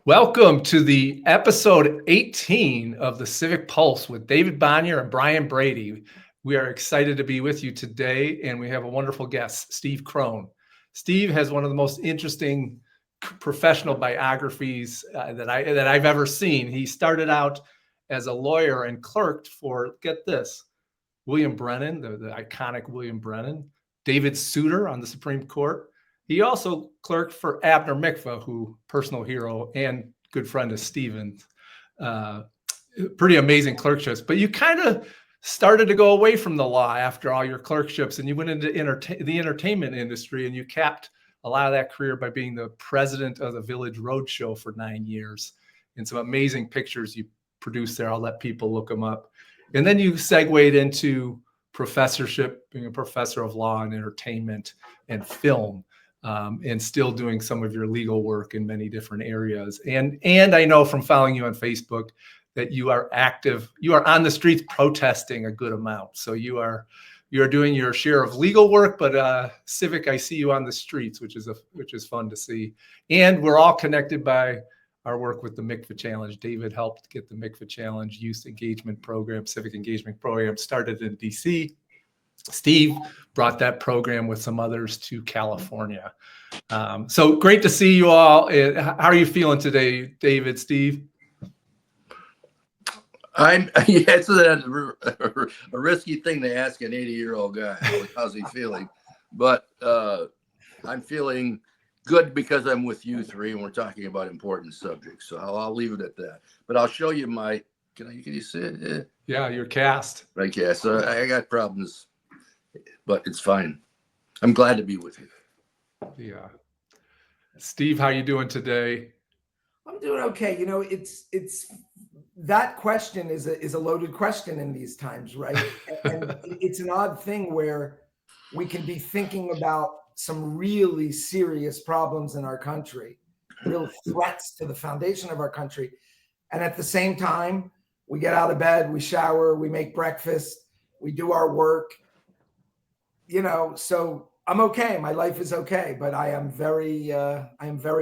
Welcome to the episode 18 of the Civic Pulse with David Bonnier and Brian Brady. We are excited to be with you today, and we have a wonderful guest, Steve Krone. Steve has one of the most interesting professional biographies that I've ever seen. He started out as a lawyer and clerked for, get this, William Brennan, the iconic William Brennan, David Souter on the Supreme Court. He also clerked for Abner Mikva, who personal hero and good friend of Stephen's. Pretty amazing clerkships. But you kind of started to go away from the law after all your clerkships, and you went into the entertainment industry, and you capped a lot of that career by being the president of the Village Roadshow for 9 years. And some amazing pictures you produced there. I'll let people look them up. And then you segued into professorship, being a professor of law and entertainment and film. And still doing some of your legal work in many different areas. And I know from following you on Facebook that you are active, you are on the streets protesting a good amount. So you're doing your share of legal work, but civic, I see you on the streets, which is fun to see. And we're all connected by our work with the Mikva Challenge. David helped get the Mikva Challenge Youth Engagement Program, Civic Engagement Program started in DC. Steve brought that program with some others to California. So great to see you all. How are you feeling today, David, Steve? It's a risky thing to ask an 80-year-old guy. How's he feeling? But I'm feeling good because I'm with you three and we're talking about important subjects. So I'll leave it at that. But I'll show you my, can you see it? Yeah, your cast. Right, yeah. So I got problems, but it's fine. I'm glad to be with you. Yeah. Steve, how you doing today? I'm doing okay. You know, it's that question is a loaded question in these times, right? And it's an odd thing where we can be thinking about some really serious problems in our country, real threats to the foundation of our country. And at the same time, we get out of bed, we shower, we make breakfast, we do our work. You know, so I'm okay. My life is okay, but I am very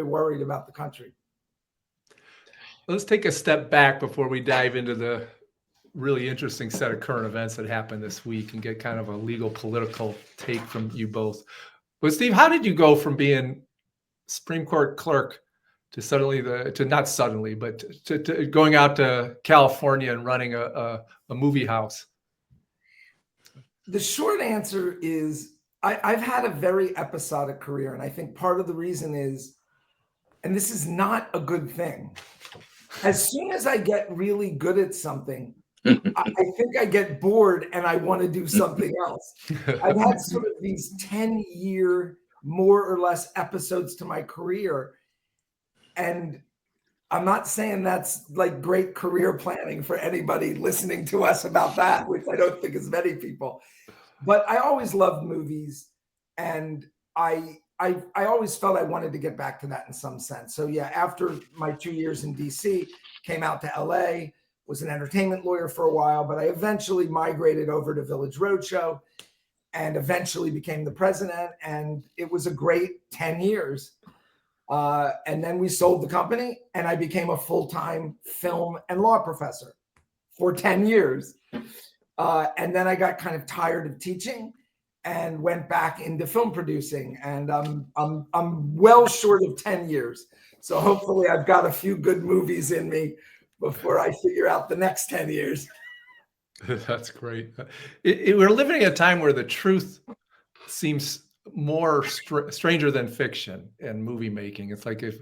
worried about the country. Let's take a step back before we dive into the really interesting set of current events that happened this week and get kind of a legal political take from you both. But Steve, how did you go from being Supreme Court clerk to not suddenly, but to going out to California and running a movie house? The short answer is I've had a very episodic career. And I think part of the reason is, and this is not a good thing, as soon as I get really good at something, I think I get bored and I want to do something else. I've had sort of these 10-year, more or less episodes to my career. And I'm not saying that's like great career planning for anybody listening to us about that, which I don't think is many people. But I always loved movies, and I always felt I wanted to get back to that in some sense. So yeah, after my 2 years in DC, came out to LA, was an entertainment lawyer for a while, but I eventually migrated over to Village Roadshow and eventually became the president. And it was a great 10 years. And then we sold the company and I became a full-time film and law professor for 10 years. And then I got kind of tired of teaching and went back into film producing. And I'm well short of 10 years. So hopefully I've got a few good movies in me before I figure out the next 10 years. That's great. We're living in a time where the truth seems more stranger than fiction and movie making. It's like if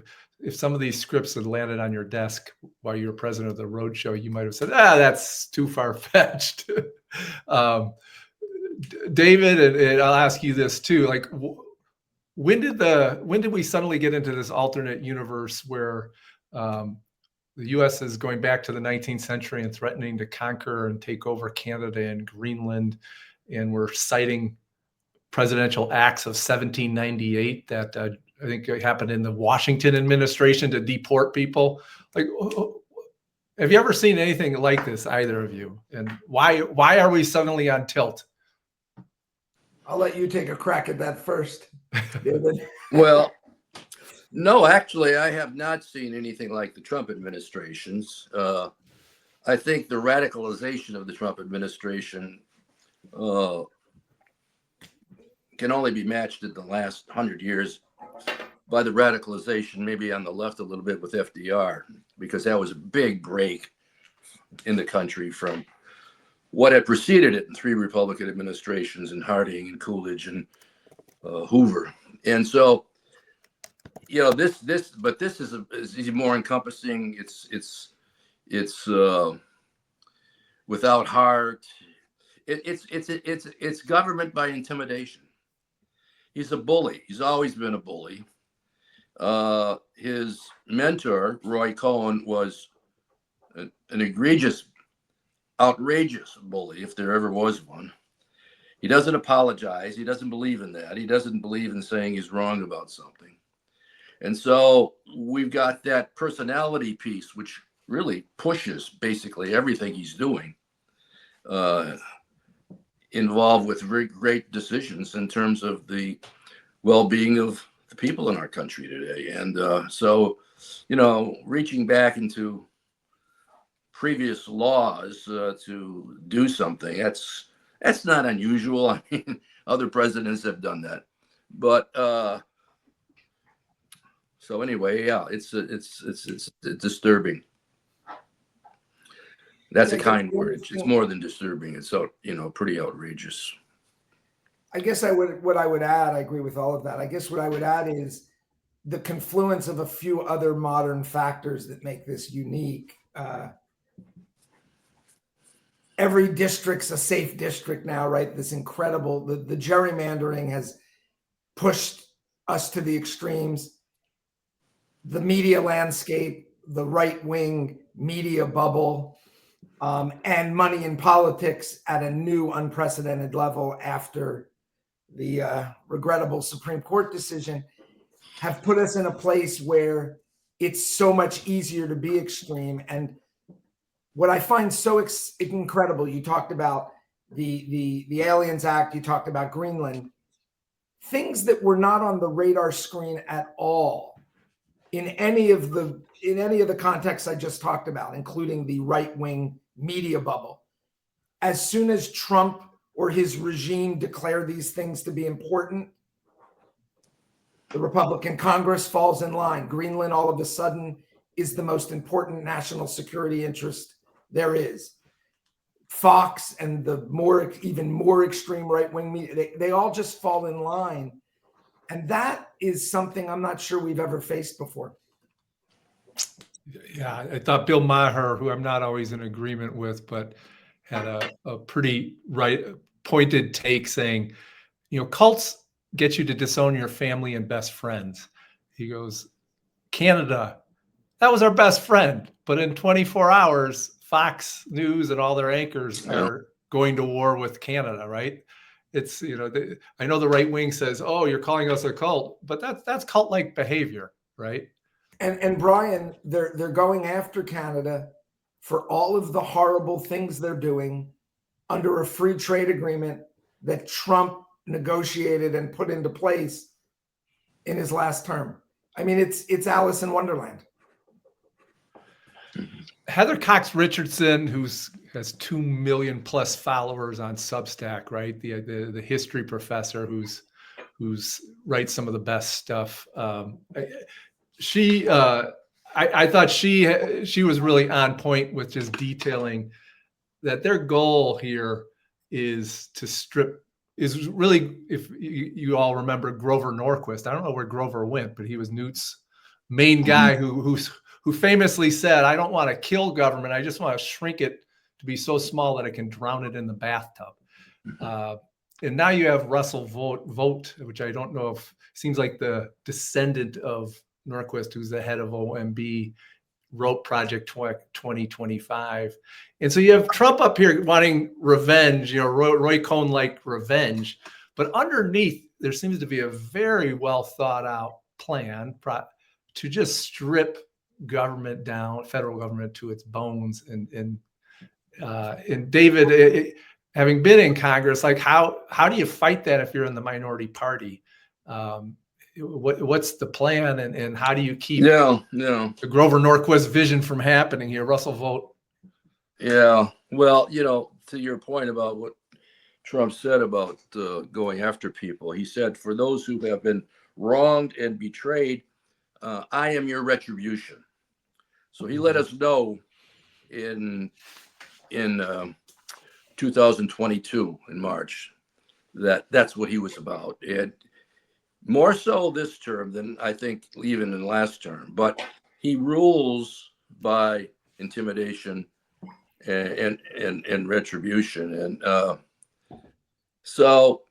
some of these scripts had landed on your desk while you were president of the Roadshow, you might have said, that's too far-fetched. David, and I'll ask you this too, like when did we suddenly get into this alternate universe where the U.S. is going back to the 19th century and threatening to conquer and take over Canada and Greenland, and we're citing presidential acts of 1798 that I think happened in the Washington administration to deport people. Like, have you ever seen anything like this, either of you? And why are we suddenly on tilt? I'll let you take a crack at that first, David. Well, No, actually, I have not seen anything like the Trump administration's. I think the radicalization of the Trump administration can only be matched in the last 100 years by the radicalization, maybe on the left a little bit with FDR, because that was a big break in the country from what had preceded it in 3 Republican administrations and Harding and Coolidge and Hoover. And so, you know, this is more encompassing. It's without heart. It's government by intimidation. He's a bully. He's always been a bully. His mentor, Roy Cohn, was an egregious, outrageous bully, if there ever was one. He doesn't apologize. He doesn't believe in that. He doesn't believe in saying he's wrong about something. And so we've got that personality piece, which really pushes basically everything he's doing, involved with very great decisions in terms of the well-being of the people in our country today. And so, you know, reaching back into previous laws to do something, that's not unusual. I mean, other presidents have done that. But so anyway, yeah, it's disturbing. That's a kind word. It's more than disturbing. It's, you know, pretty outrageous. I guess what I would add, I agree with all of that. I guess what I would add is the confluence of a few other modern factors that make this unique. Every district's a safe district now, right? This incredible, the gerrymandering has pushed us to the extremes. The media landscape, the right-wing media bubble, and money in politics at a new unprecedented level after the regrettable Supreme Court decision have put us in a place where it's so much easier to be extreme. And what I find so incredible, you talked about the Aliens Act, you talked about Greenland, things that were not on the radar screen at all in any of the contexts I just talked about, including the right-wing media bubble. As soon as Trump or his regime declare these things to be important, the Republican Congress falls in line. Greenland all of a sudden is the most important national security interest there is. Fox and the even more extreme right-wing media, they all just fall in line. And that is something I'm not sure we've ever faced before. Yeah, I thought Bill Maher, who I'm not always in agreement with, but had a pretty pointed take saying, you know, cults get you to disown your family and best friends. He goes, Canada, that was our best friend. But in 24 hours, Fox News and all their anchors are going to war with Canada, right? It's, you know, I know the right wing says, oh, you're calling us a cult, but that's cult-like behavior, right? And Brian, they're going after Canada for all of the horrible things they're doing under a free trade agreement that Trump negotiated and put into place in his last term. I mean, it's Alice in Wonderland. Heather Cox Richardson, has 2 million plus followers on Substack, right? The history professor who's writes some of the best stuff. I thought she was really on point with just detailing that their goal here is to is really, if you all remember Grover Norquist. I don't know where Grover went, but he was Newt's main guy who famously said, I don't want to kill government. I just want to shrink it to be so small that I can drown it in the bathtub. And now you have Russell Vogt, which I don't know if seems like the descendant of Norquist, who's the head of OMB, wrote Project 2025. And so you have Trump up here wanting revenge, you know, Roy Cohn-like revenge. But underneath, there seems to be a very well thought out plan to just strip government down, federal government to its bones. And David, having been in Congress, like how do you fight that if you're in the minority party? what's the plan, and how do you keep the Grover Norquist vision from happening here? Russell Vogt. Yeah. Well, to your point about what Trump said about going after people, he said, for those who have been wronged and betrayed, I am your retribution. So he let us know in 2022 in March that that's what he was about, and more so this term than I think even in last term. But he rules by intimidation and retribution, and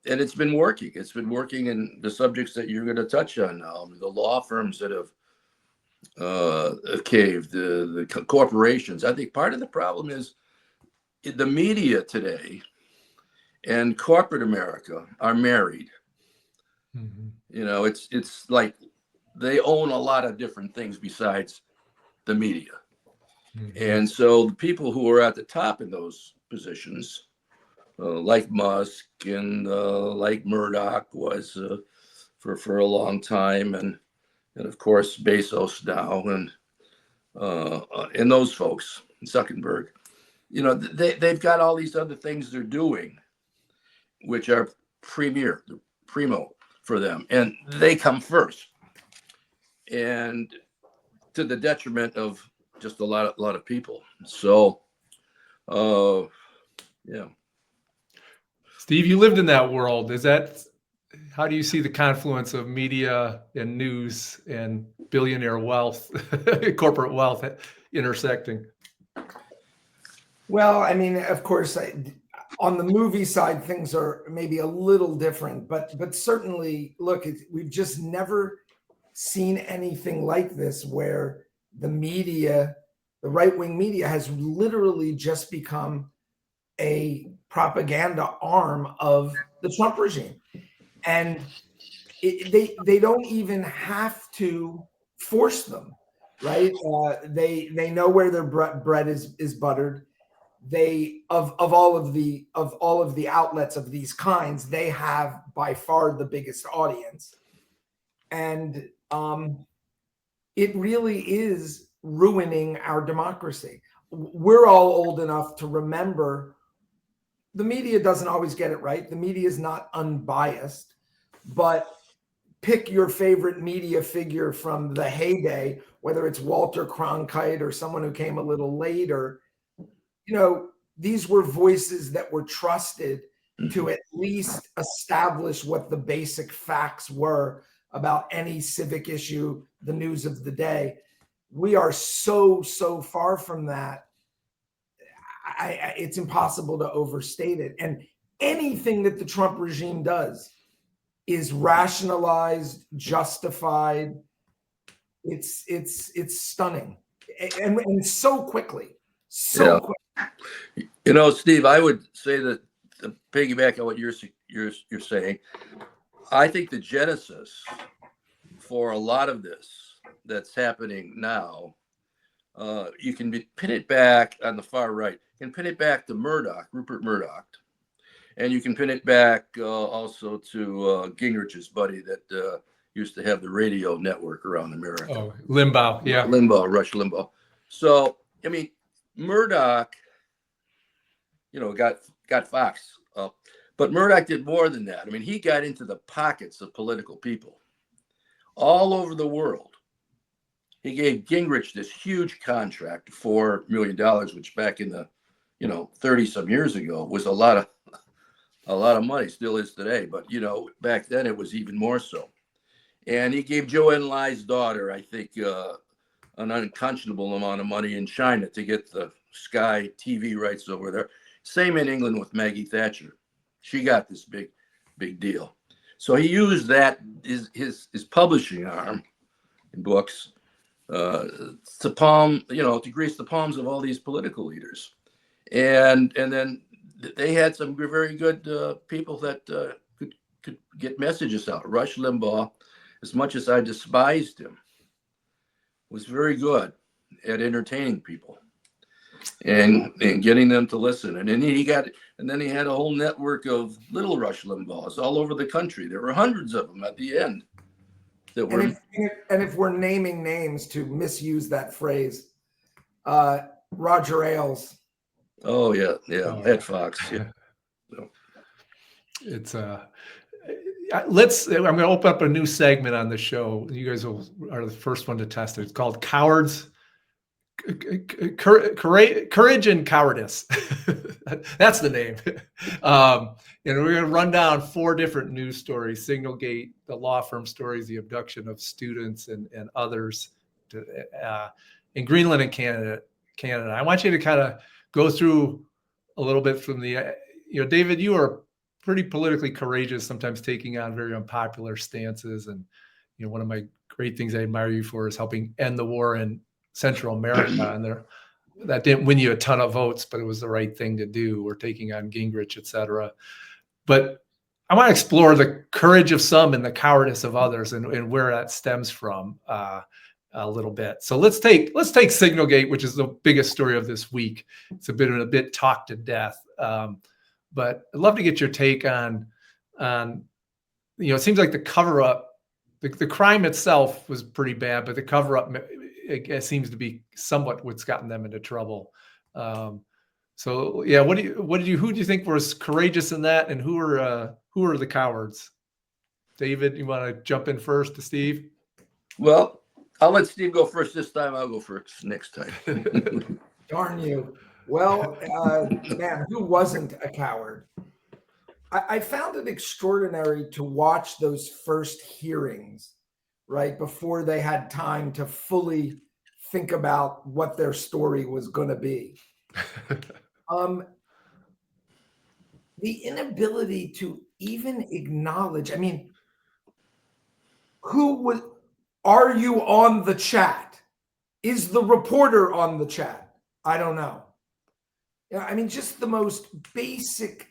and it's been working. It's been working in the subjects that you're going to touch on now. The law firms that have caved, the corporations. I think part of the problem is the media today and corporate America are married. Mm-hmm. It's like they own a lot of different things besides the media. Mm-hmm. And so the people who are at the top in those positions, like Musk and like Murdoch was for a long time, and of course Bezos now, and those folks, Zuckerberg, they've got all these other things they're doing, which are primo for them, and they come first, and to the detriment of just a lot of people. So, yeah. Steve, you lived in that world. How do you see the confluence of media and news and billionaire wealth, corporate wealth intersecting? Well, I mean, of course, on the movie side, things are maybe a little different, but certainly, look, we've just never seen anything like this, where the media, the right-wing media, has literally just become a propaganda arm of the Trump regime. And they don't even have to force them, right? They know where their bread is buttered. They of all of the outlets of these kinds, they have by far the biggest audience, and it really is ruining our democracy. We're all old enough to remember the media doesn't always get it right. The media is not unbiased, but pick your favorite media figure from the heyday, whether it's Walter Cronkite or someone who came a little later. These were voices that were trusted to at least establish what the basic facts were about any civic issue, the news of the day. We are so far from that. It's impossible to overstate it. And anything that the Trump regime does is rationalized, justified. It's stunning, and so quickly, quickly. Steve, I would say that, to piggyback on what you're saying, I think the genesis for a lot of this that's happening now, you can pin it back on the far right. You can pin it back to Rupert Murdoch, and you can pin it back also to Gingrich's buddy that used to have the radio network around America. Oh, Limbaugh, yeah. Rush Limbaugh. So, I mean, Murdoch, got Fox up. But Murdoch did more than that. I mean, he got into the pockets of political people all over the world. He gave Gingrich this huge contract, $4 million, which back in the 30 some years ago was a lot of money, still is today. But back then it was even more so. And he gave Joanne Lai's daughter, I think, an unconscionable amount of money in China to get the Sky TV rights over there. Same in England with Maggie Thatcher. She got this big deal. So he used that his publishing arm in books to grease the palms of all these political leaders, and then they had some very good people that could get messages out. Rush Limbaugh, as much as I despised him, was very good at entertaining people and getting them to listen. And then he had a whole network of little Rush Limbaughs all over the country. There were hundreds of them at the end that And we're if we're naming names, to misuse that phrase, Roger Ailes. oh yeah, Oh, Ed Fox. Yeah. So, It's I'm going to open up a new segment on the show. You guys are the first one to test it. It's called Cowards, Courage and Cowardice. That's the name. And we're going to run down 4 different news stories: Signalgate, the law firm stories, the abduction of students and others in Greenland and Canada. I want you to kind of go through a little bit from the, David, you are pretty politically courageous, sometimes taking on very unpopular stances. And, one of my great things I admire you for is helping end the war in Central America. And that didn't win you a ton of votes, but it was the right thing to do. We're taking on Gingrich, et cetera. But I want to explore the courage of some and the cowardice of others, and where that stems from a little bit. So let's take Signalgate, which is the biggest story of this week. It's been a bit talked to death. But I'd love to get your take on, it seems like the cover up, the crime itself was pretty bad, but the cover up, it seems to be somewhat what's gotten them into trouble. So yeah, who do you think was courageous in that, and who are the cowards? David, you want to jump in first to Steve? well, I'll let Steve go first this time. I'll go first next time. Darn you. Well, man, who wasn't a coward? I found it extraordinary to watch those first hearings, right, before they had time to fully think about what their story was going to be. The inability to even acknowledge, are you on the chat? Is the reporter on the chat? I don't know. Just the most basic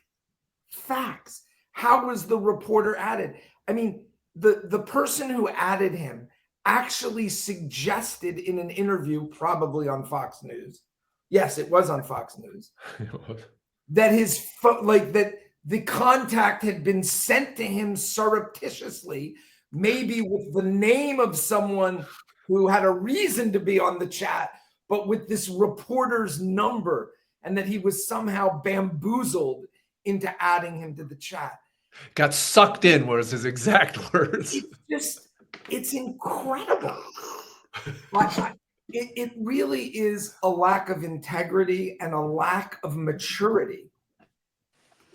facts. How was the reporter added? The person who added him actually suggested in an interview, probably on Fox News. Yes, it was on Fox News. That that the contact had been sent to him surreptitiously, maybe with the name of someone who had a reason to be on the chat, but with this reporter's number, and that he was somehow bamboozled into adding him to the chat. Got sucked in, was his exact words. It's incredible. It really is a lack of integrity and a lack of maturity.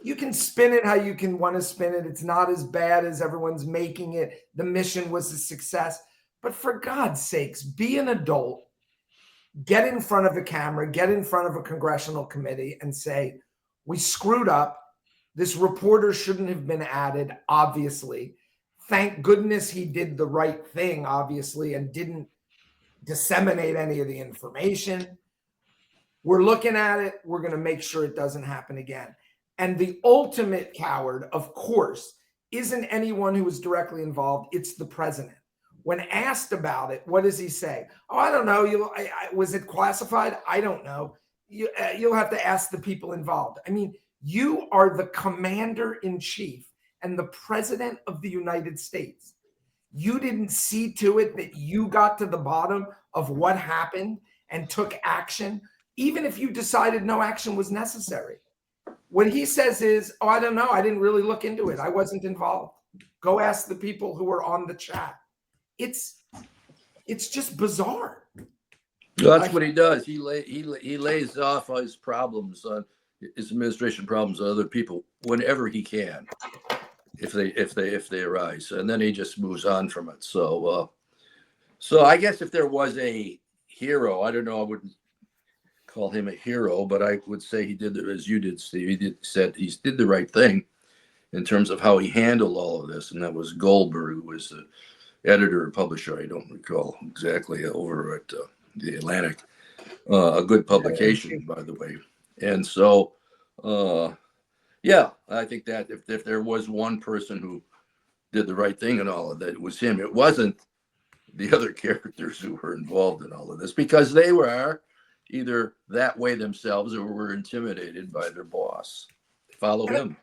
You can spin it how you can want to spin it. It's not as bad as everyone's making it. The mission was a success. But for God's sakes, be an adult, get in front of a camera, get in front of a congressional committee and say, we screwed up. This reporter shouldn't have been added, obviously. Thank goodness he did the right thing, obviously, and didn't disseminate any of the information. We're looking at it. We're going to make sure it doesn't happen again. And the ultimate coward, of course, isn't anyone who was directly involved. It's the president. When asked about it, what does he say? Oh, I don't know. Was it classified? I don't know. You'll have to ask the people involved. You are the commander-in-chief and the president of the United States. You didn't see to it that you got to the bottom of what happened and took action, even if you decided no action was necessary. What he says is, oh, I don't know. I didn't really look into it. I wasn't involved. Go ask the people who were on the chat. It's just bizarre. Well, that's what he does. He lays off his problems on his administration problems on other people whenever he can, if they arise, and then he just moves on from it. So I guess if there was a hero, I don't know, I wouldn't call him a hero, but I would say he did, as you did, Steve. He did the right thing in terms of how he handled all of this, and that was Goldberg, who was the editor and publisher. I don't recall exactly, over at the Atlantic, a good publication, by the way. And so, yeah, I think that if there was one person who did the right thing in all of that, it was him. It wasn't the other characters who were involved in all of this, because they were either that way themselves or were intimidated by their boss. Follow him.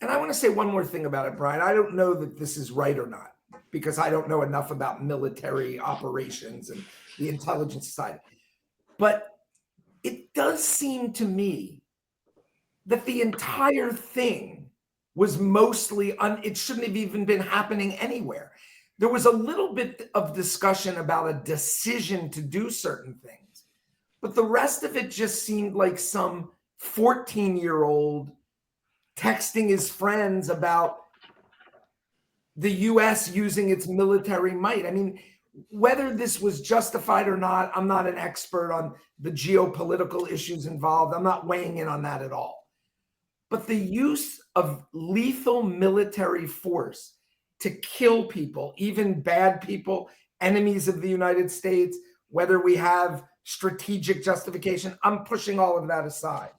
And I want to say one more thing about it, Brian. I don't know that this is right or not, because I don't know enough about military operations and the intelligence side. But it does seem to me that the entire thing was mostly it shouldn't have even been happening anywhere. There was a little bit of discussion about a decision to do certain things, but the rest of it just seemed like some 14-year-old texting his friends about the US using its military might. I mean, whether this was justified or not, I'm not an expert on the geopolitical issues involved. I'm not weighing in on that at all. But the use of lethal military force to kill people, even bad people, enemies of the United States, whether we have strategic justification, I'm pushing all of that aside,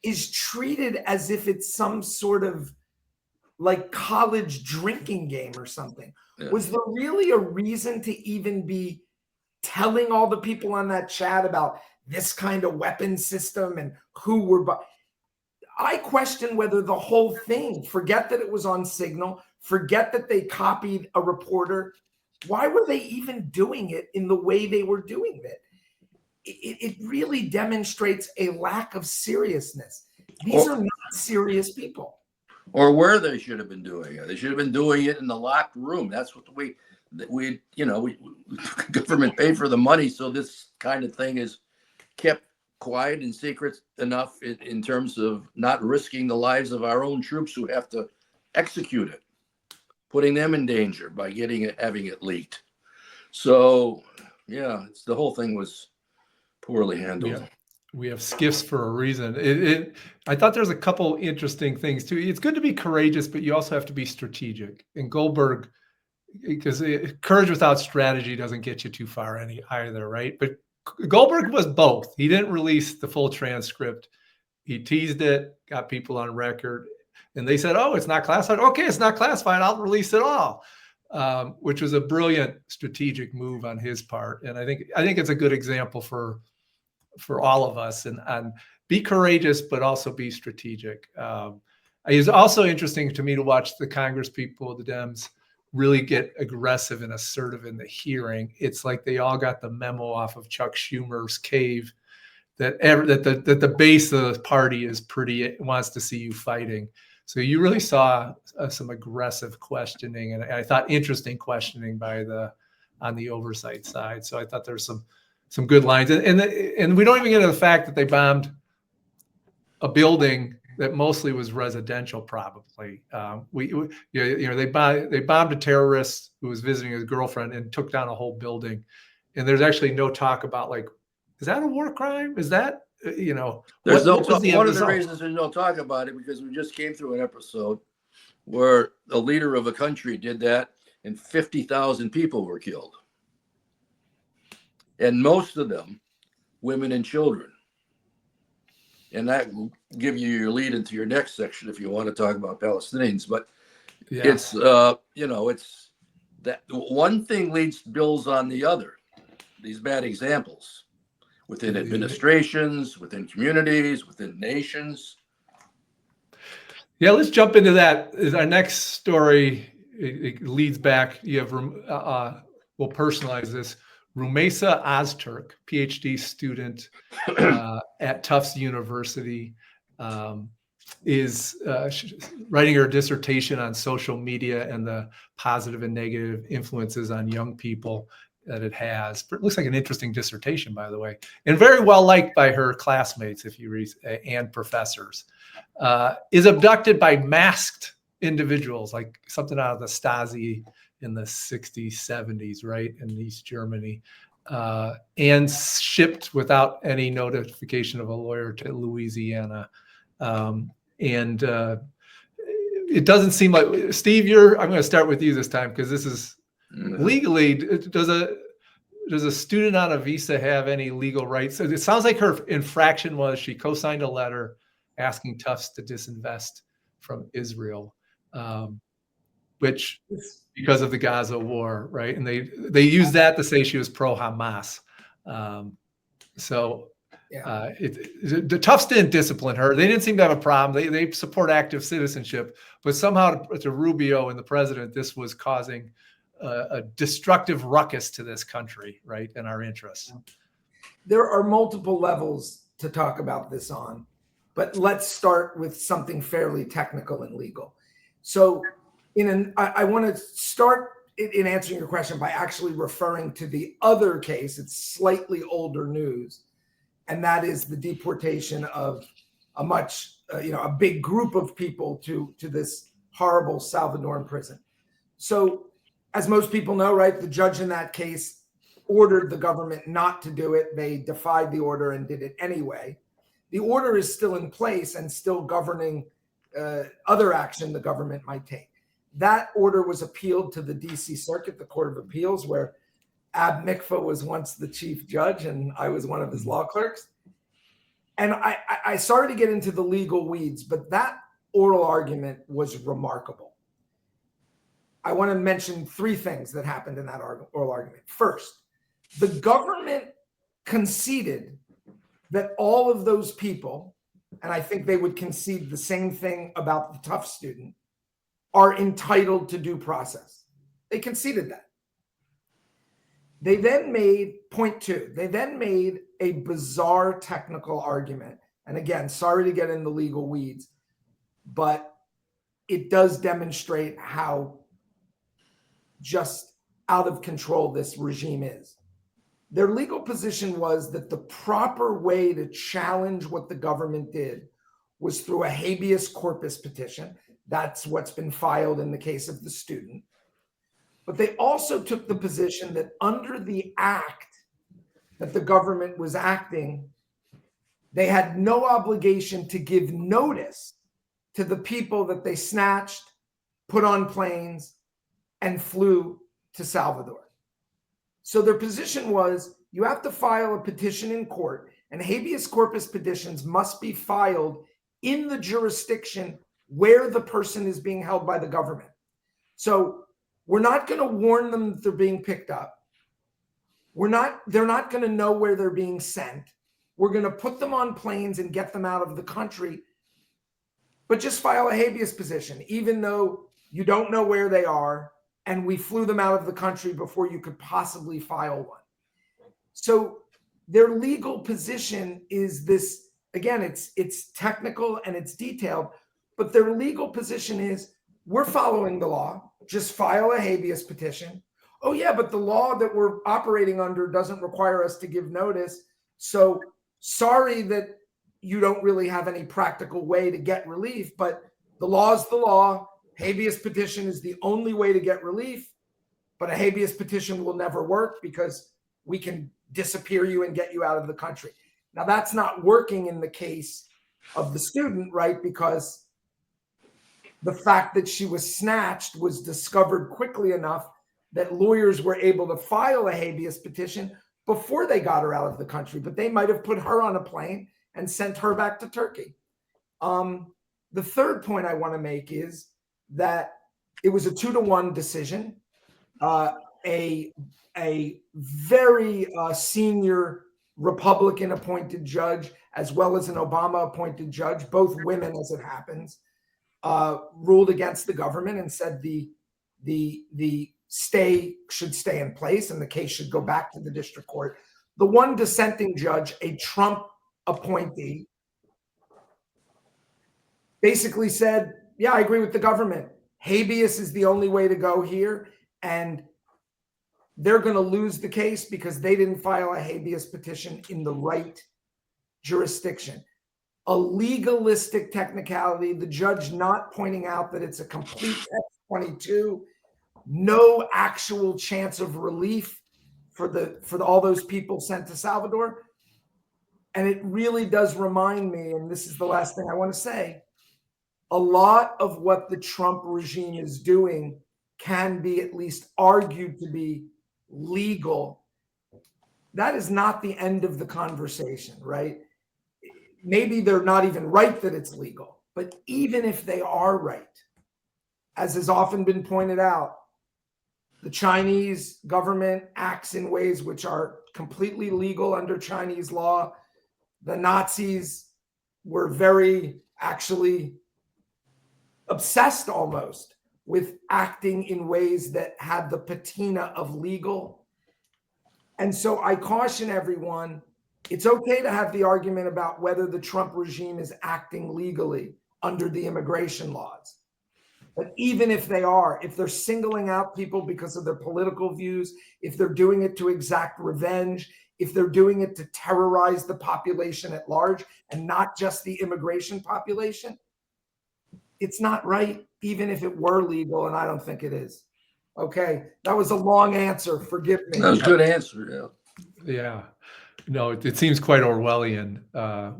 is treated as if it's some sort of like college drinking game or something. Yeah. Was there really a reason to even be telling all the people on that chat about this kind of weapon system and who were? I question whether the whole thing, forget that it was on Signal, forget that they copied a reporter. Why were they even doing it in the way they were doing it? It really demonstrates a lack of seriousness. These are not serious people. Or where they should have been doing it. They should have been doing it in the locked room. That's what we government paid for the money, so this kind of thing is kept quiet and secret enough in terms of not risking the lives of our own troops who have to execute it, putting them in danger by having it leaked. So, yeah, the whole thing was poorly handled. Yeah. We have skiffs for a reason. I thought there's a couple interesting things too. It's good to be courageous, but you also have to be strategic. And Goldberg, because courage without strategy doesn't get you too far either, right? But Goldberg was both. He didn't release the full transcript. He teased it, got people on record, and they said, "Oh, it's not classified. Okay, it's not classified. I'll release it all," which was a brilliant strategic move on his part. And I think it's a good example for all of us, and be courageous, but also be strategic. It's also interesting to me to watch the Congress people, the Dems, really get aggressive and assertive in the hearing. It's like they all got the memo off of Chuck Schumer's cave that the base of the party wants to see you fighting. So you really saw some aggressive questioning, and I thought interesting questioning on the oversight side. So I thought there's some good lines, and we don't even get into the fact that they bombed a building that mostly was residential, probably. They bombed a terrorist who was visiting his girlfriend and took down a whole building. And there's actually no talk about, like, is that a war crime? Is that, There's no talk. One of the reasons there's no talk about it, because we just came through an episode where a leader of a country did that and 50,000 people were killed. And most of them, women and children. And that will give you your lead into your next section if you want to talk about Palestinians. But yeah. It's, it's that one thing leads bills on the other. These bad examples within administrations, within communities, within nations. Yeah, let's jump into that. Our next story, it leads back. You have, we'll personalize this. Rumeysa Ozturk, PhD student at Tufts University, is writing her dissertation on social media and the positive and negative influences on young people that it has. It looks like an interesting dissertation, by the way, and very well liked by her classmates, if you read, and professors. Is abducted by masked individuals, like something out of the Stasi in the 60s, 70s, right, in East Germany, and shipped without any notification of a lawyer to Louisiana. And it doesn't seem like, Steve, I'm going to start with you this time, because this is legally, does a student on a visa have any legal rights? It sounds like her infraction was she co-signed a letter asking Tufts to disinvest from Israel, which, because of the Gaza war, right? And they used that to say she was pro-Hamas. The Tufts didn't discipline her. They didn't seem to have a problem. They support active citizenship, but somehow to Rubio and the president, this was causing a destructive ruckus to this country, right, and our interests. There are multiple levels to talk about this on, but let's start with something fairly technical and legal. So I want to start in answering your question by actually referring to the other case. It's slightly older news, and that is the deportation of a big group of people to this horrible Salvadoran prison. So as most people know, right, the judge in that case ordered the government not to do it. They defied the order and did it anyway. The order is still in place and still governing other action the government might take. That order was appealed to the DC Circuit, the Court of Appeals, where Ab Mikva was once the chief judge and I was one of his law clerks. And I started to get into the legal weeds, but that oral argument was remarkable. I want to mention three things that happened in that oral argument. First, the government conceded that all of those people, and I think they would concede the same thing about the tough student, are entitled to due process. They conceded that. They then made, point two, they then made a bizarre technical argument. And again, sorry to get in the legal weeds, but it does demonstrate how just out of control this regime is. Their legal position was that the proper way to challenge what the government did was through a habeas corpus petition. That's what's been filed in the case of the student. But they also took the position that under the act that the government was acting, they had no obligation to give notice to the people that they snatched, put on planes, and flew to Salvador. So their position was, you have to file a petition in court, and habeas corpus petitions must be filed in the jurisdiction where the person is being held by the government. So we're not going to warn them that they're being picked up. They're not going to know where they're being sent. We're going to put them on planes and get them out of the country, but just file a habeas petition, even though you don't know where they are, and we flew them out of the country before you could possibly file one. So their legal position is this, again, it's technical and it's detailed, but their legal position is, we're following the law, just file a habeas petition. Oh yeah, but the law that we're operating under doesn't require us to give notice. So sorry that you don't really have any practical way to get relief, but the law is the law. Habeas petition is the only way to get relief, but a habeas petition will never work because we can disappear you and get you out of the country. Now that's not working in the case of the student, right? Because the fact that she was snatched was discovered quickly enough that lawyers were able to file a habeas petition before they got her out of the country, but they might have put her on a plane and sent her back to Turkey. The third point I want to make is that it was a 2-1 decision. A very senior Republican appointed judge, as well as an Obama appointed judge, both women as it happens, ruled against the government and said the stay should stay in place and the case should go back to the district court. The one dissenting judge, a Trump appointee, basically said, yeah, I agree with the government. Habeas is the only way to go here. And they're going to lose the case because they didn't file a habeas petition in the right jurisdiction. A legalistic technicality, the judge not pointing out that it's a complete X-22, no actual chance of relief for all those people sent to Salvador. And it really does remind me, and this is the last thing I want to say, a lot of what the Trump regime is doing can be at least argued to be legal. That is not the end of the conversation, right? Maybe they're not even right that it's legal, but even if they are right, as has often been pointed out, the Chinese government acts in ways which are completely legal under Chinese law. The Nazis were very actually obsessed almost with acting in ways that have the patina of legal. And so I caution everyone, it's okay to have the argument about whether the Trump regime is acting legally under the immigration laws. But even if they are, if they're singling out people because of their political views, if they're doing it to exact revenge, if they're doing it to terrorize the population at large and not just the immigration population, it's not right, even if it were legal, and I don't think it is. Okay, that was a long answer. Forgive me. That was a good answer. Yeah. Yeah. No, it seems quite Orwellian,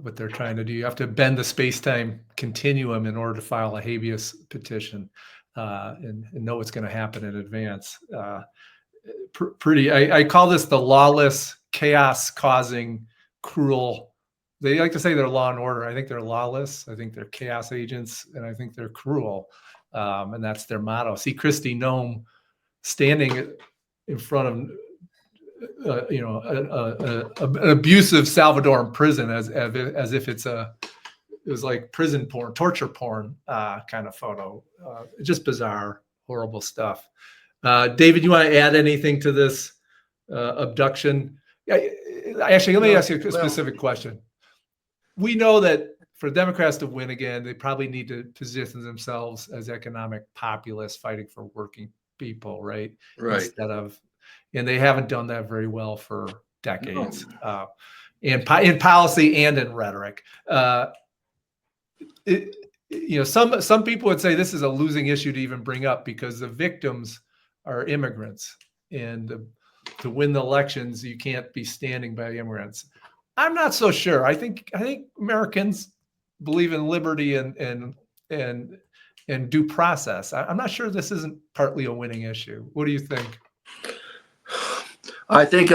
what they're trying to do. You have to bend the space-time continuum in order to file a habeas petition and know what's going to happen in advance. I call this the lawless, chaos-causing, cruel. They like to say they're law and order. I think they're lawless. I think they're chaos agents, and I think they're cruel. And that's their motto. See Kristi Noem standing in front of an abusive Salvadoran prison as if it was like prison porn, torture porn kind of photo. Just bizarre, horrible stuff. David, you want to add anything to this abduction? Actually, let me ask you a specific question. We know that for Democrats to win again, they probably need to position themselves as economic populists fighting for working people, right? Right. And they haven't done that very well for decades, in policy and in rhetoric. Some people would say this is a losing issue to even bring up because the victims are immigrants, and to win the elections, you can't be standing by immigrants. I'm not so sure. I think Americans believe in liberty and due process. I'm not sure this isn't partly a winning issue. What do you think? I think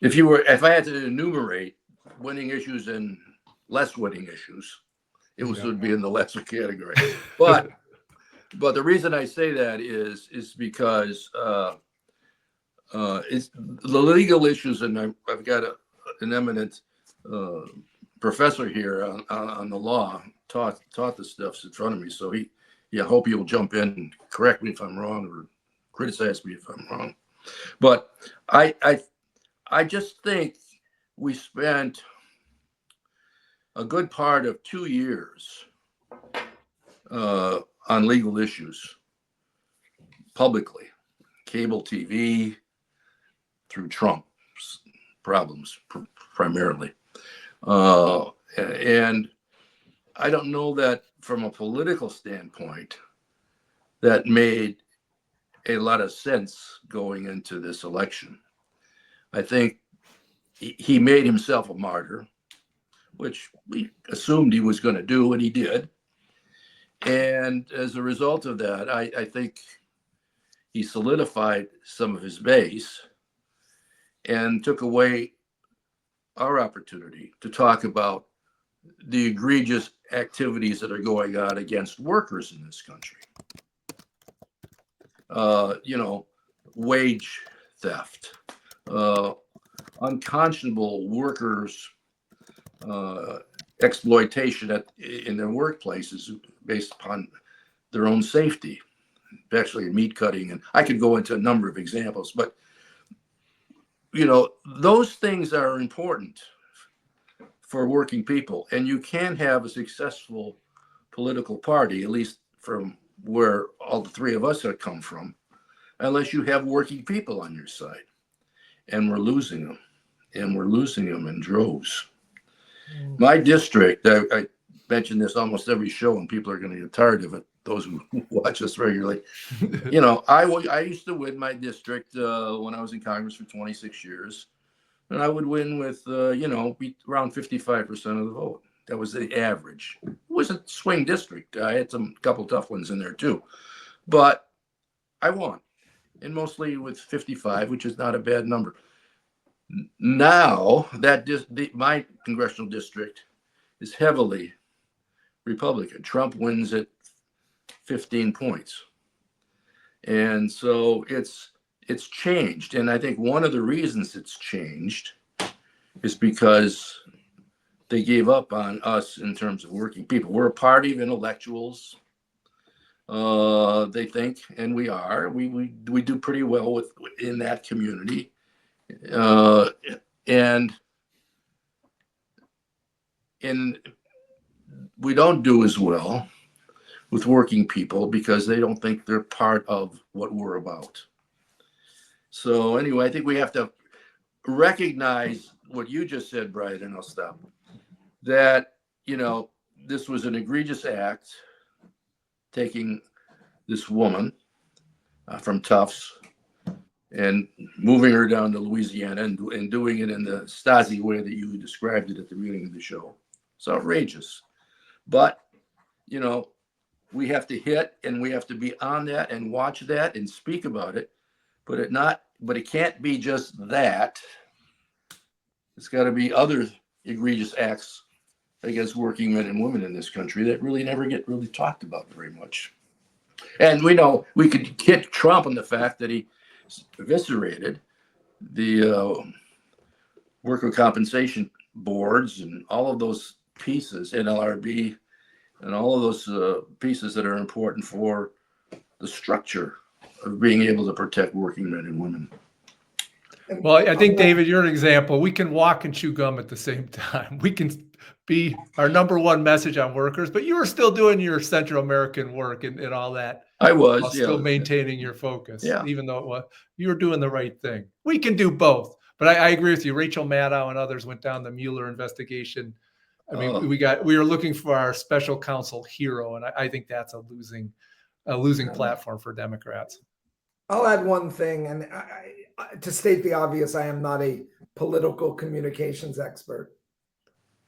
if I had to enumerate winning issues and less winning issues, would be in the lesser category. But the reason I say that is because it's the legal issues, and I've got an eminent professor here on the law taught the stuff in front of me. So I hope he'll jump in and correct me if I'm wrong or criticize me if I'm wrong. But I just think we spent a good part of 2 years on legal issues publicly, cable TV, through Trump's problems primarily. And I don't know that from a political standpoint that made a lot of sense going into this election. I think he made himself a martyr, which we assumed he was going to do, and he did. And as a result of that, I think he solidified some of his base and took away our opportunity to talk about the egregious activities that are going on against workers in this country. Wage theft, unconscionable workers' exploitation in their workplaces based upon their own safety, especially meat cutting. And I could go into a number of examples, but those things are important for working people. And you can have a successful political party, at least from where all the three of us have come from, unless you have working people on your side. And we're losing them. And we're losing them in droves. My district, I mention this almost every show, and people are going to get tired of it, those who watch us regularly. I used to win my district when I was in Congress for 26 years. And I would win with, around 55% of the vote. That was the average. It was a swing district. I had some couple tough ones in there too. But I won. And mostly with 55, which is not a bad number. Now that my congressional district is heavily Republican. Trump wins at 15 points. And so it's changed. And I think one of the reasons it's changed is because they gave up on us in terms of working people. We're a party of intellectuals. They think, and we are. We do pretty well in that community, and we don't do as well with working people because they don't think they're part of what we're about. So anyway, I think we have to recognize what you just said, Brian, and I'll stop. That, this was an egregious act, taking this woman from Tufts and moving her down to Louisiana and doing it in the Stasi way that you described it at the beginning of the show. It's outrageous. But, we have to hit and we have to be on that and watch that and speak about it. But it can't be just that. It's got to be other egregious acts against working men and women in this country that really never get really talked about very much. And we know we could hit Trump on the fact that he eviscerated the worker compensation boards and all of those pieces, NLRB, and all of those pieces that are important for the structure of being able to protect working men and women. Well, I think, David, you're an example. We can walk and chew gum at the same time. We can be our number one message on workers, but you were still doing your Central American work and all that. I was, while still maintaining your focus, yeah. Even though you were doing the right thing. We can do both. But I agree with you. Rachel Maddow and others went down the Mueller investigation. I mean, we were looking for our special counsel hero, and I think that's a losing platform for Democrats. I'll add one thing, and to state the obvious, I am not a political communications expert,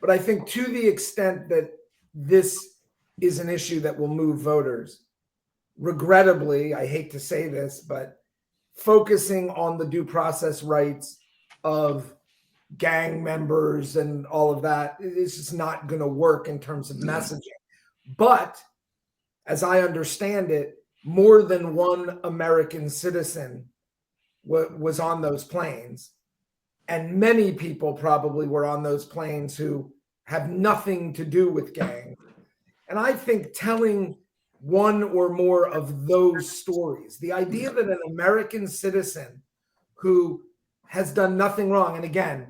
but I think to the extent that this is an issue that will move voters, regrettably, I hate to say this, but focusing on the due process rights of gang members and all of that is just not going to work in terms of messaging. But as I understand it, more than one American citizen was on those planes, and many people probably were on those planes who have nothing to do with gangs. And I think telling one or more of those stories, the idea that an American citizen who has done nothing wrong, and again,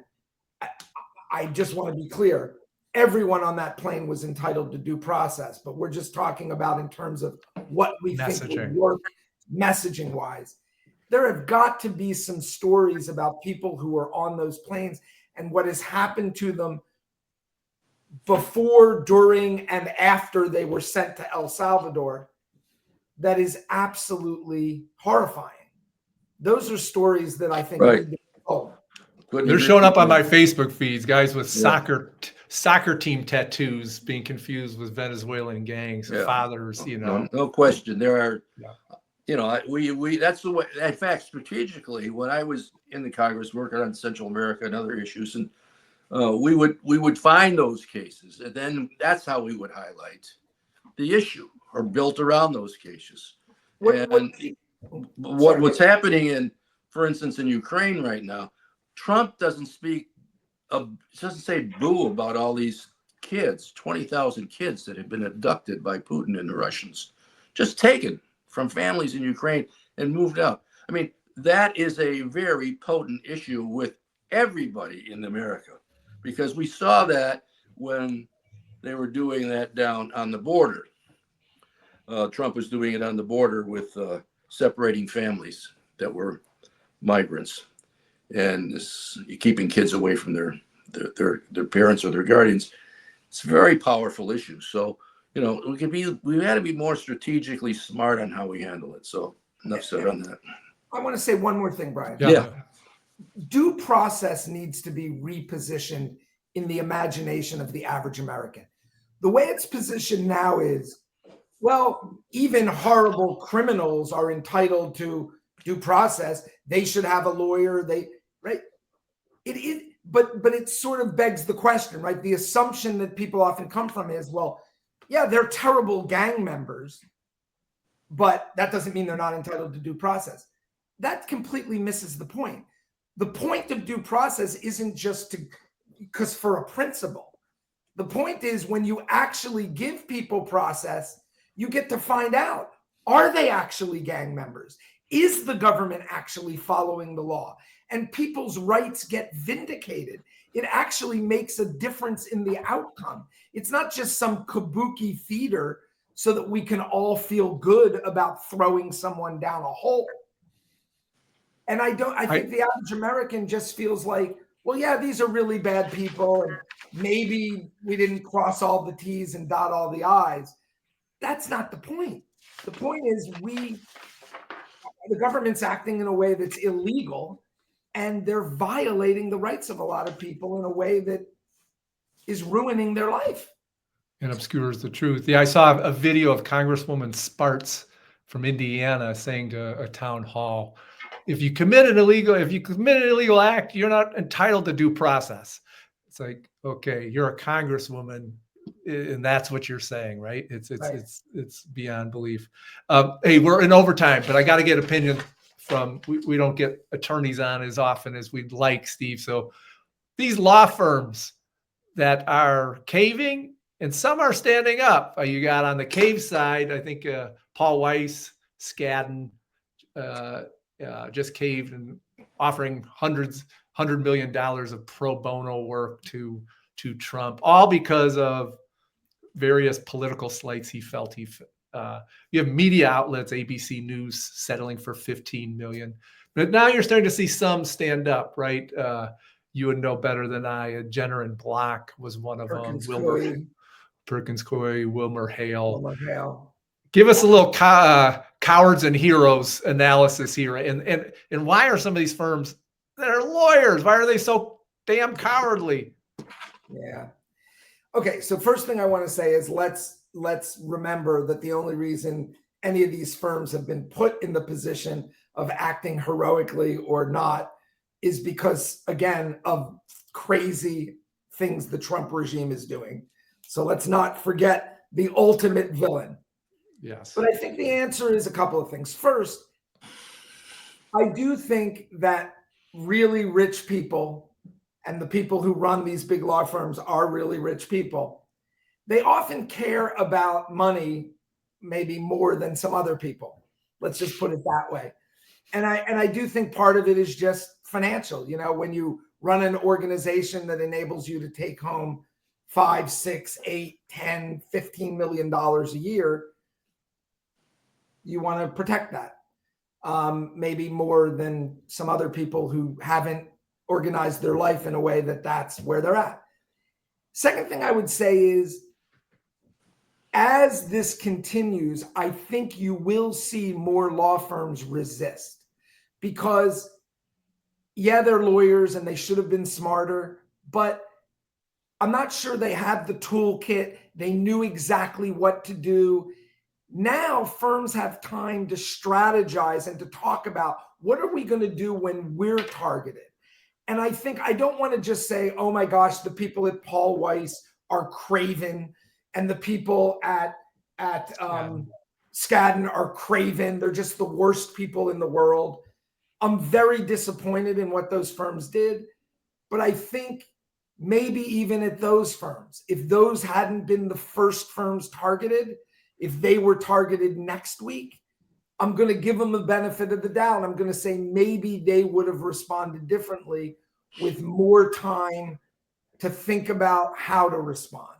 I just want to be clear, everyone on that plane was entitled to due process, but we're just talking about in terms of what we think would work messaging wise. There have got to be some stories about people who are on those planes and what has happened to them before, during, and after they were sent to El Salvador that is absolutely horrifying. Those are stories that I think need to be told. They're showing up on my Facebook feeds, guys with soccer team tattoos being confused with Venezuelan gangs, fathers, No question. There are, we that's the way. In fact, strategically, when I was in the Congress working on Central America and other issues, and we would find those cases, and then that's how we would highlight the issue or built around those cases. What's happening in, for instance, in Ukraine right now, Trump doesn't say boo about all these kids, 20,000 kids that have been abducted by Putin and the Russians, just taken from families in Ukraine and moved out. I mean, that is a very potent issue with everybody in America, because we saw that when they were doing that down on the border. Trump was doing it on the border with separating families that were migrants and keeping kids away from their parents or their guardians. It's a very powerful issue. So, we had to be more strategically smart on how we handle it. So enough said on that. I want to say one more thing, Brian. Yeah. Due process needs to be repositioned in the imagination of the average American. The way it's positioned now is, well, even horrible criminals are entitled to due process. They should have a lawyer. But it sort of begs the question, right? The assumption that people often come from is, well, yeah, they're terrible gang members, but that doesn't mean they're not entitled to due process. That completely misses the point. The point of due process isn't just because for a principle. The point is when you actually give people process, you get to find out Are they actually gang members? Is the government actually following the law? And people's rights get vindicated. It actually makes a difference in the outcome. It's not just some kabuki theater so that we can all feel good about throwing someone down a hole. And I think the average American just feels like, well, yeah, these are really bad people, and maybe we didn't cross all the T's and dot all the I's. That's not the point. The point is the government's acting in a way that's illegal, and they're violating the rights of a lot of people in a way that is ruining their life. And obscures the truth. Yeah, I saw a video of Congresswoman Spartz from Indiana saying to a town hall, if you commit an illegal act, you're not entitled to due process. It's like, okay, you're a congresswoman, and that's what you're saying, right? It's beyond belief. Hey, we're in overtime, but I got to get opinion from. We don't get attorneys on as often as we'd like, Steve. So these law firms that are caving and some are standing up. You got on the cave side, I think Paul Weiss, Skadden, just caved and offering $100 million of pro bono work to Trump, all because of various political slights he felt you have media outlets, ABC News settling for $15 million. But now you're starting to see some stand up, right? You would know better than I. Jenner and Block was one of them. Perkins Coie, Wilmer Hale. Give us a little cowards and heroes analysis here. And why are some of these firms that are lawyers, why are they so damn cowardly? Yeah. Okay. So first thing I want to say is let's remember that the only reason any of these firms have been put in the position of acting heroically or not is because, again, of crazy things the Trump regime is doing. So let's not forget the ultimate villain. Yes. But I think the answer is a couple of things. First, I do think that really rich people, and the people who run these big law firms are really rich people, they often care about money maybe more than some other people. Let's just put it that way. And I do think part of it is just financial. You know, when you run an organization that enables you to take home $5, $6, $8, $10, $15 million a year, you want to protect that. Maybe more than some other people who haven't organized their life in a way that that's where they're at. Second thing I would say is, as this continues, I think you will see more law firms resist because, yeah, they're lawyers and they should have been smarter, but I'm not sure they have the toolkit. They knew exactly what to do. Now firms have time to strategize and to talk about what are we going to do when we're targeted. And I think I don't want to just say, oh my gosh, the people at Paul Weiss are craven and the people at Skadden are craven. They're just the worst people in the world. I'm very disappointed in what those firms did. But I think maybe even at those firms, if those hadn't been the first firms targeted, if they were targeted next week, I'm going to give them the benefit of the doubt. I'm going to say maybe they would have responded differently with more time to think about how to respond.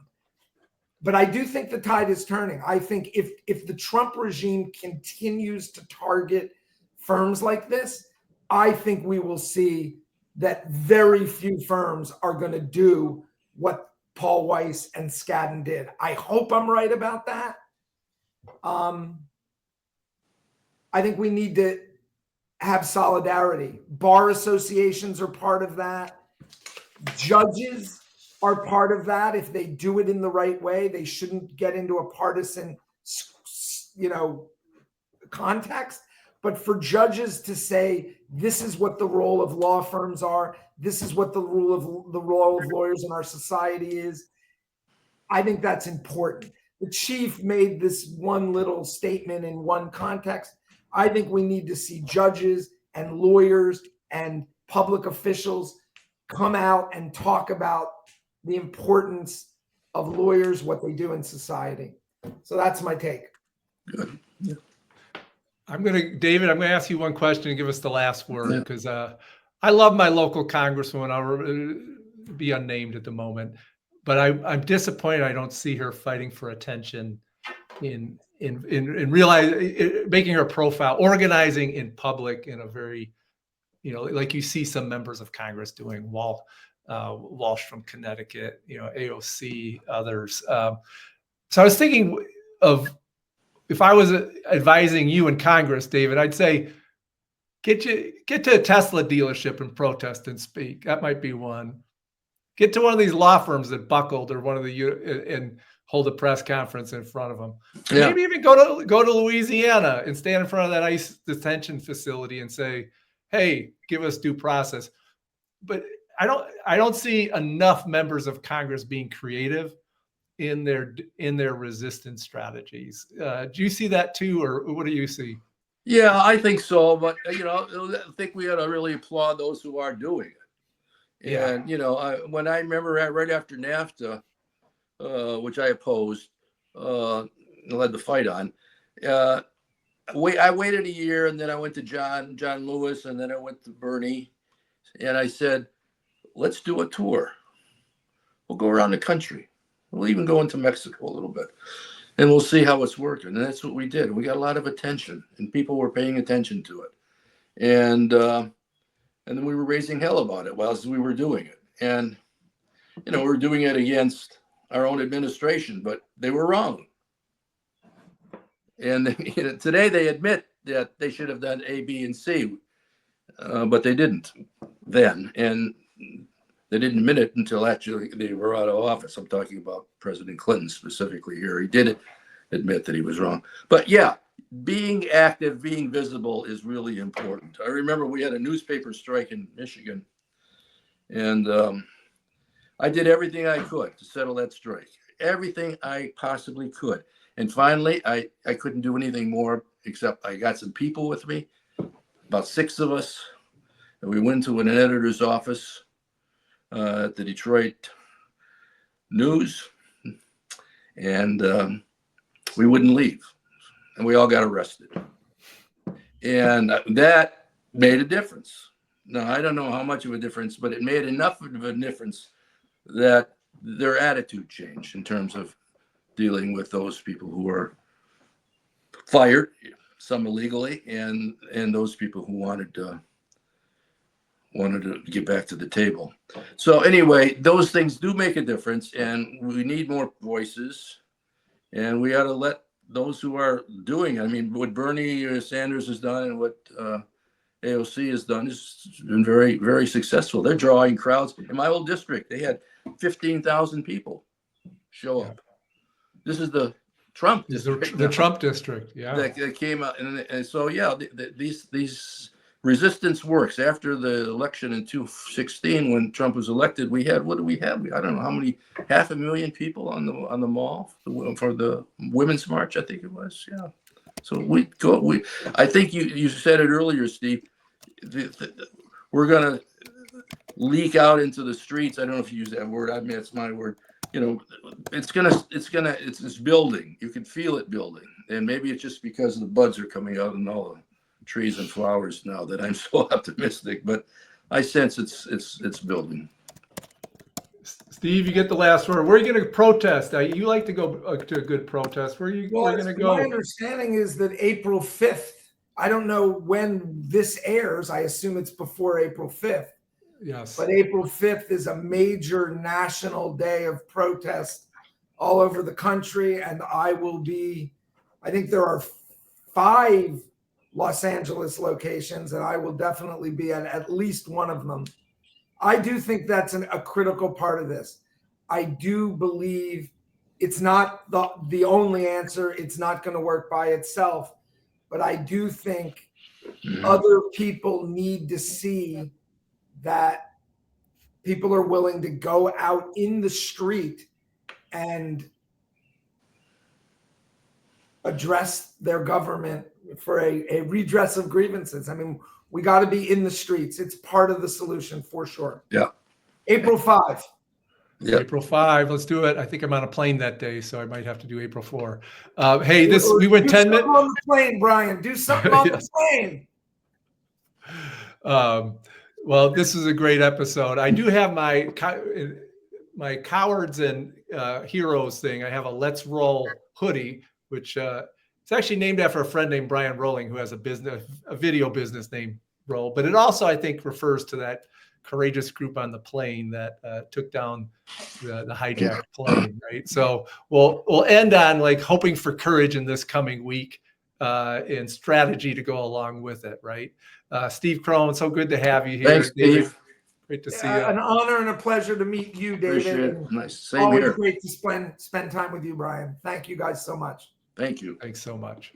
But I do think the tide is turning. I think if the Trump regime continues to target firms like this, I think we will see that very few firms are going to do what Paul Weiss and Skadden did. I hope I'm right about that. I think we need to have solidarity. Bar associations are part of that. Judges are part of that. If they do it in the right way, they shouldn't get into a partisan, context. But for judges to say, this is what the role of law firms are, this is what the role of lawyers in our society is, I think that's important. The chief made this one little statement in one context. I think we need to see judges and lawyers and public officials come out and talk about the importance of lawyers, what they do in society. So that's my take. Good. Yeah. David, I'm going to ask you one question and give us the last word, because I love my local congresswoman. I'll be unnamed at the moment, but I'm disappointed I don't see her fighting for attention in making her profile, organizing in public in a very, like you see some members of Congress doing, Walsh from Connecticut, AOC, others. So I was thinking of, if I was advising you in Congress, David, I'd say, get to a Tesla dealership and protest and speak. That might be one. Get to one of these law firms that buckled, or one of and hold a press conference in front of them. Yeah. Maybe even go to Louisiana and stand in front of that ICE detention facility and say, "Hey, give us due process." But I don't see enough members of Congress being creative in their resistance strategies. Do you see that too, or what do you see? Yeah, I think so. But I think we ought to really applaud those who are doing it. Yeah. And when I remember right after NAFTA, which I opposed, led the fight on. I waited a year, and then I went to John Lewis, and then I went to Bernie, and I said, "Let's do a tour. We'll go around the country. We'll even go into Mexico a little bit, and we'll see how it's working." And that's what we did. We got a lot of attention, and people were paying attention to it, and then we were raising hell about it whilst we were doing it. And we were doing it against our own administration, but they were wrong. And today they admit that they should have done A, B, and C, but they didn't then. And they didn't admit it until actually they were out of office. I'm talking about President Clinton specifically here. He did admit that he was wrong. But yeah, being active, being visible is really important. I remember we had a newspaper strike in Michigan, and I did everything I could to settle that strike, everything I possibly could. And finally, I couldn't do anything more, except I got some people with me, about 6 of us, and we went to an editor's office at the Detroit News, and we wouldn't leave, and we all got arrested. And that made a difference. Now, I don't know how much of a difference, but it made enough of a difference that their attitude changed in terms of dealing with those people who were fired, some illegally, and those people who wanted to get back to the table. So anyway, those things do make a difference, and we need more voices, and we ought to let those who are doing it. I mean, what Bernie Sanders has done and what AOC has done has been very, very successful. They're drawing crowds. In my old district, they had 15,000 people show up. This is the Trump district. The Trump district, yeah. That came out, and so yeah, these resistance works. After the election in 2016, when Trump was elected, we had, what do we have? I don't know how many, 500,000 people on the mall for the Women's March, I think it was. Yeah. So I think you said it earlier, Steve. We're gonna leak out into the streets. I don't know if you use that word. I mean, it's my word. It's building. You can feel it building, and maybe it's just because the buds are coming out in all the trees and flowers now that I'm so optimistic. But I sense it's building. Steve, you get the last word. Where are you going to protest? You like to go to a good protest. Where are you going to go? My understanding is that April 5th. I don't know when this airs. I assume it's before April 5th. Yes. But April 5th is a major national day of protest all over the country. And I think there are 5 Los Angeles locations, and I will definitely be at least one of them. I do think that's a critical part of this. I do believe it's not the only answer. It's not going to work by itself. But I do think other people need to see that people are willing to go out in the street and address their government for a redress of grievances. I mean, we got to be in the streets. It's part of the solution for sure. Yeah. April 5. Yep. April 5. Let's do it. I think I'm on a plane that day, so I might have to do April 4. Hey, we went 10 minutes on the plane, Brian. Do something on Yes. the plane. Well, this is a great episode. I do have my cowards and heroes thing. I have a Let's Roll hoodie, which it's actually named after a friend named Brian Rolling, who has a video business named Roll. But it also, I think, refers to that courageous group on the plane that took down the hijacked plane, right? So we'll end on like hoping for courage in this coming week and strategy to go along with it, right? Steve Krone, so good to have you here. Thanks, Steve. Great to see you. An honor and a pleasure to meet you, David. Appreciate it. And Nice. Same always here. great to spend time with you, Brian. Thank you guys so much. Thank you. Thanks so much.